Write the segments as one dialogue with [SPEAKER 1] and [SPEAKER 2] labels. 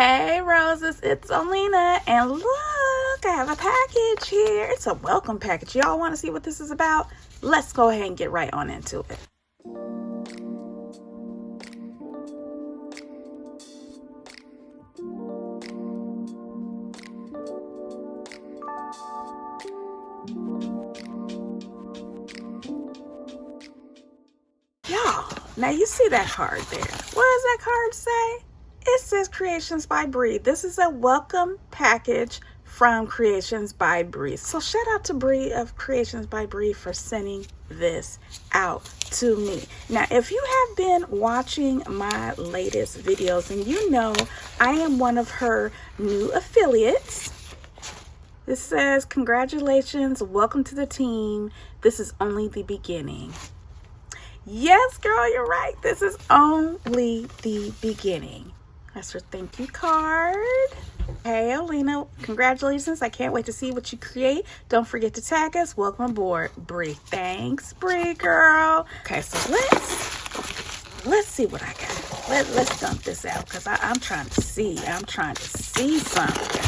[SPEAKER 1] Hey roses, it's Olena, and look, I have a package here. It's a welcome package. Y'all want to see what this is about? Let's go ahead and get right on into it. Y'all, now you see that card there. What does that card say? It says Creations by Brie. This is a welcome package from Creations by Brie. So shout out to Brie of Creations by Brie for sending this out to me. Now, if you have been watching my latest videos, and you know I am one of her new affiliates. This says, congratulations, welcome to the team. This is only the beginning. Yes, girl, you're right. This is only the beginning. That's her thank you card. Hey, Olena, congratulations. I can't wait to see what you create. Don't forget to tag us. Welcome aboard, Brie. Thanks, Brie, girl. Okay, so let's see what I got. Let's dump this out because I'm trying to see. I'm trying to see something.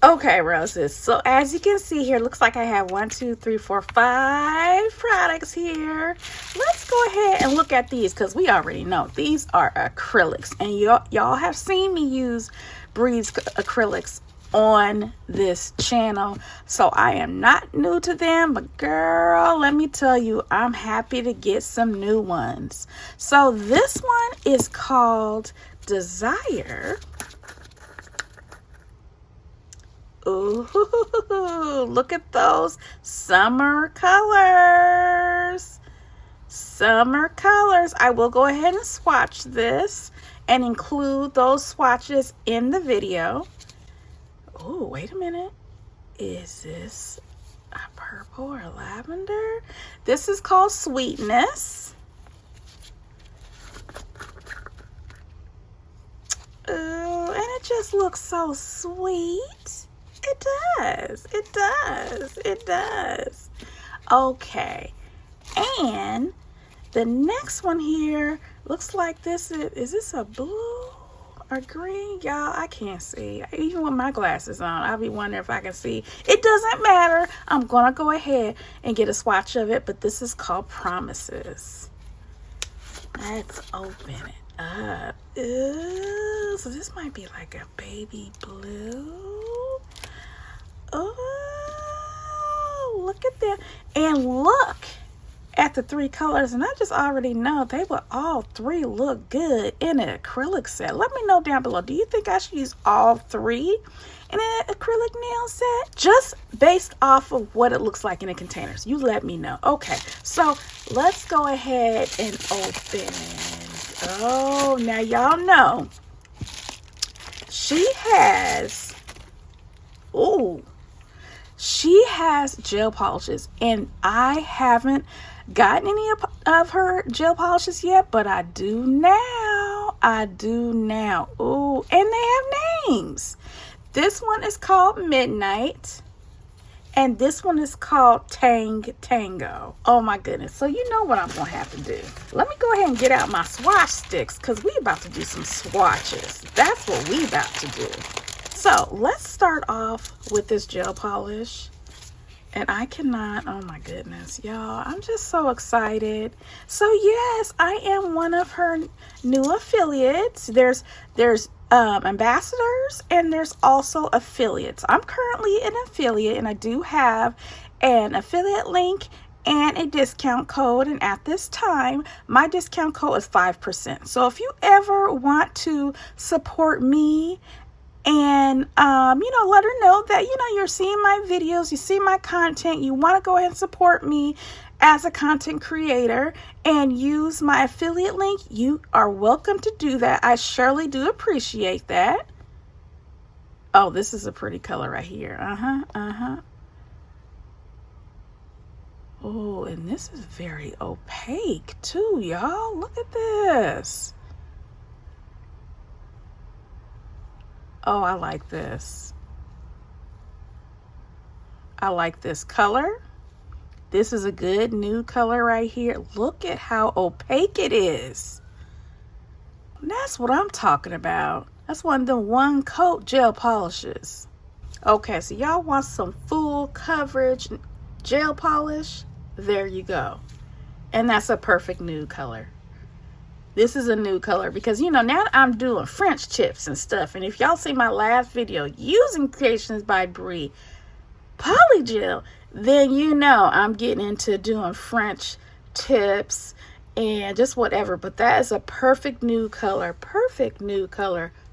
[SPEAKER 1] Okay, roses. So as you can see here, looks like I have 1, 2, 3, 4, 5 products here. Let's go ahead and look at these because we already know these are acrylics, and y'all have seen me use Brie's acrylics on this channel, so I am not new to them. But girl, let me tell you, I'm happy to get some new ones. So this one is called Desire. Ooh, look at those summer colors. Summer colors. I will go ahead and swatch this and include those swatches in the video. Oh, wait a minute. Is this a purple or lavender? This is called Sweetness. Ooh, and it just looks so sweet. It does. It does. It does. Okay. And the next one here looks like this is this a blue or green? Y'all, I can't see. Even with my glasses on, I'll be wondering if I can see. It doesn't matter. I'm going to go ahead and get a swatch of it, but this is called Promises. Let's open it up. Ooh, so this might be like a baby blue. Oh, look at that. And look at the 3 colors. And I just already know they will all 3 look good in an acrylic set. Let me know down below. Do you think I should use all 3 in an acrylic nail set? Just based off of what it looks like in the containers. You let me know. Okay, so let's go ahead and open. Oh, now y'all know she has, ooh, she has gel polishes, and I haven't gotten any of her gel polishes yet, but I do now. I do now. Ooh, and they have names. This one is called Midnight, and this one is called Tango. Oh my goodness. So you know what I'm going to have to do. Let me go ahead and get out my swatch sticks because we about to do some swatches. That's what we about to do. So let's start off with this gel polish. And I cannot, oh my goodness, y'all, I'm just so excited. So yes, I am one of her new affiliates. There's ambassadors, and there's also affiliates. I'm currently an affiliate, and I do have an affiliate link and a discount code, and at this time my discount code is 5%. So if you ever want to support me and you know, let her know that, you know, you're seeing my videos, you see my content, you want to go ahead and support me as a content creator and use my affiliate link, you are welcome to do that. I surely do appreciate that. Oh, this is a pretty color right here. Oh, and this is very opaque too, y'all. Look at this. Oh, I like this. I like this color. This is a good new color right here. Look at how opaque it is. That's what I'm talking about. That's one of the one coat gel polishes. Okay, so y'all want some full coverage gel polish? There you go. And that's a perfect nude color. This is a nude color because, you know, now I'm doing French tips and stuff. And if y'all see my last video using Creations by Brie polygel, then you know I'm getting into doing French tips and just whatever. But that is a perfect nude color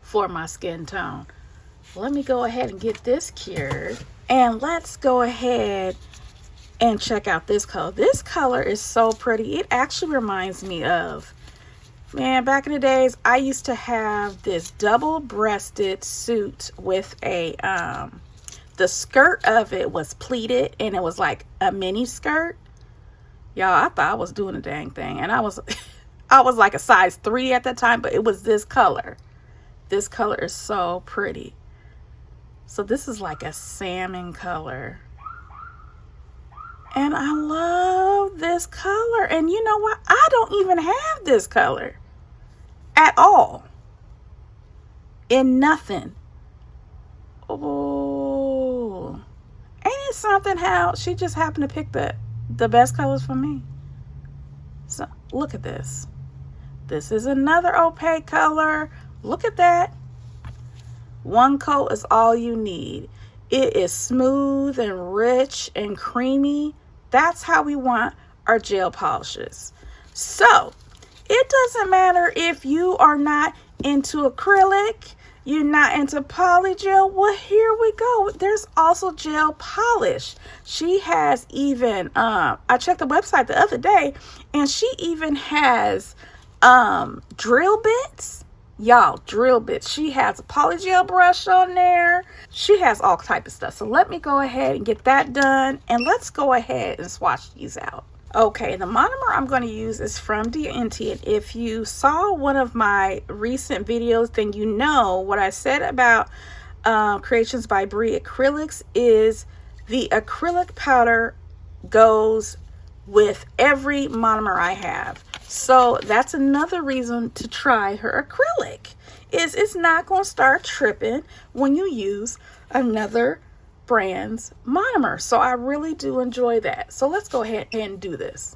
[SPEAKER 1] for my skin tone. Let me go ahead and get this cured. And let's go ahead and check out this color. This color is so pretty. It actually reminds me of, man, back in the days, I used to have this double-breasted suit with a, the skirt of it was pleated and it was like a mini skirt. Y'all, I thought I was doing a dang thing. And I was like a size 3 at that time, but it was this color. This color is so pretty. So this is like a salmon color. And I love this color. And you know what? I don't even have this color at all. In nothing. Oh. Ain't it something how she just happened to pick the best colors for me? So look at this. This is another opaque color. Look at that. One coat is all you need. It is smooth and rich and creamy. That's how we want our gel polishes. So it doesn't matter if you are not into acrylic, you're not into polygel. Well, here we go. There's also gel polish. She has even, I checked the website the other day, and she even has drill bits. Y'all, drill bits. She has a polygel brush on there. She has all type of stuff. So let me go ahead and get that done. And let's go ahead and swatch these out. Okay, the monomer I'm going to use is from DNT. And if you saw one of my recent videos, then you know what I said about Creations by Brie acrylics is the acrylic powder goes with every monomer I have. So that's another reason to try her acrylic. Is it's not going to start tripping when you use another brand's monomer. So I really do enjoy that. So let's go ahead and do this.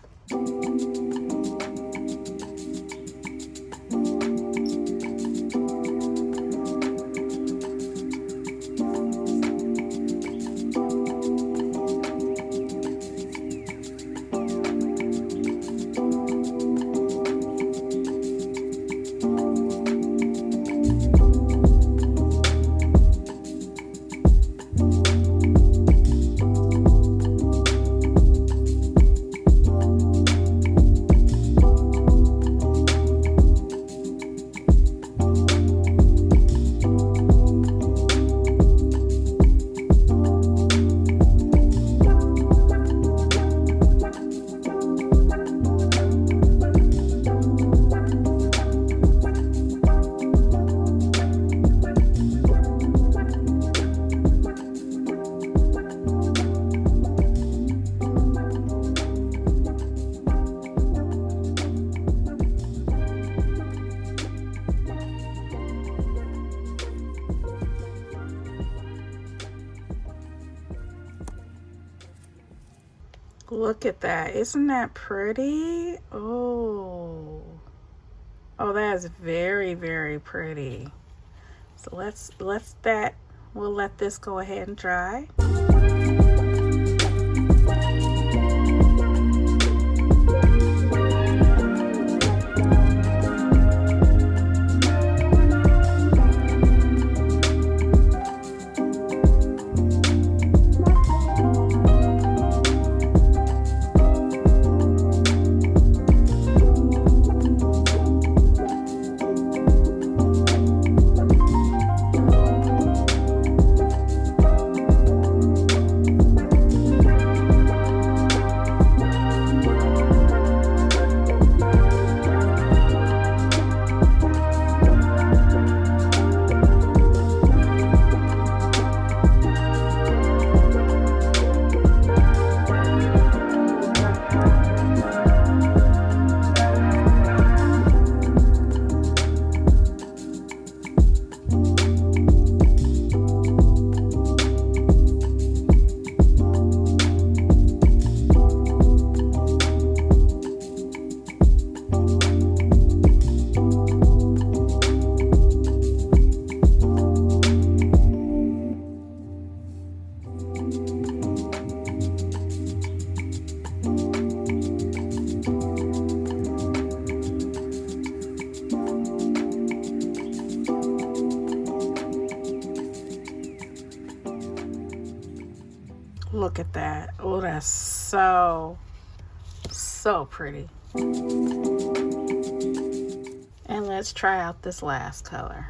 [SPEAKER 1] Look at that. Isn't that pretty? Oh, that is very, very pretty. So we'll let this go ahead and dry. Look at that. Oh, that's so pretty. And let's try out this last color.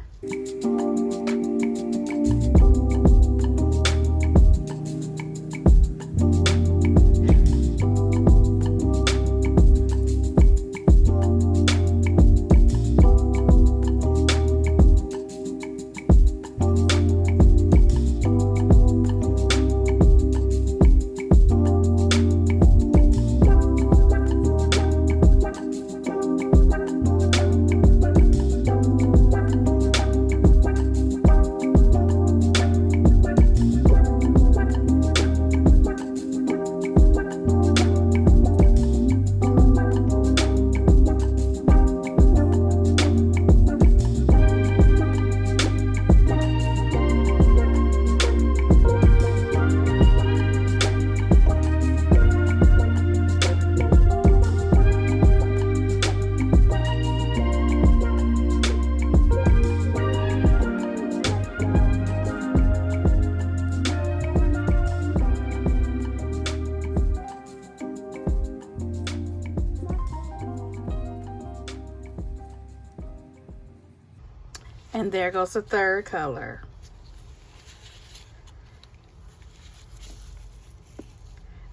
[SPEAKER 1] And there goes the third color.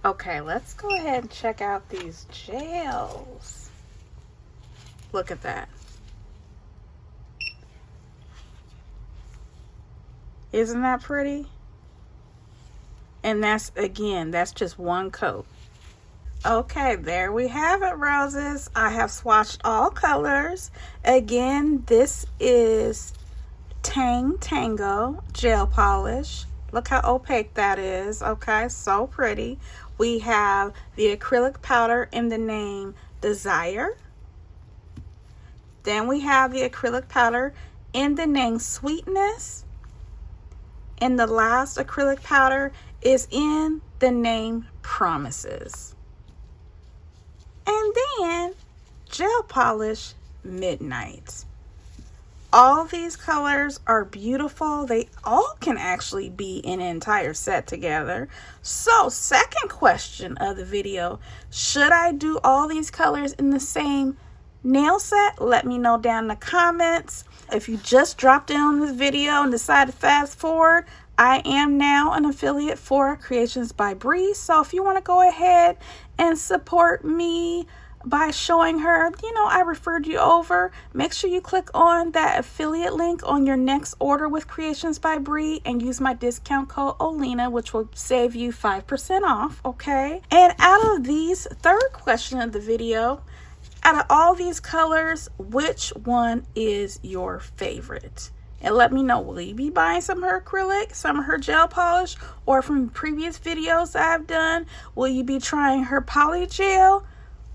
[SPEAKER 1] Okay, let's go ahead and check out these gels. Look at that. Isn't that pretty? And that's, again, that's just one coat. Okay, there we have it, roses. I have swatched all colors. Again, this is Tang Tango gel polish. Look how opaque that is. Okay, so pretty. We have the acrylic powder in the name Desire. Then we have the acrylic powder in the name Sweetness. And the last acrylic powder is in the name Promises. And then gel polish Midnight. All these colors are beautiful. They all can actually be in an entire set together. So, second question of the video, should I do all these colors in the same nail set? Let me know down in the comments. If you just dropped in on this video and decided to fast forward, I am now an affiliate for Creations by Bree. So if you want to go ahead and support me by showing her, you know, I referred you over, make sure you click on that affiliate link on your next order with Creations by Bree and use my discount code Olena, which will save you 5% off, okay? And out of these, third question of the video, out of all these colors, which one is your favorite? And let me know, will you be buying some of her acrylic, some of her gel polish, or from previous videos I've done, will you be trying her poly gel?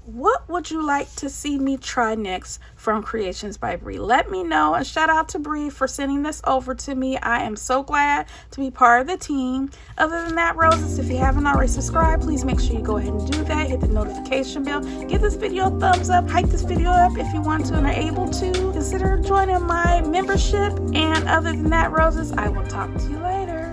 [SPEAKER 1] What would you like to see me try next from Creations by Bree? Let me know, and shout out to Bree for sending this over to me. I am so glad to be part of the team. Other than that, roses, if you haven't already subscribed, please make sure you go ahead and do that. Hit the notification bell. Give this video a thumbs up. Hype this video up if you want to and are able to. Consider joining my membership. And other than that, roses, I will talk to you later.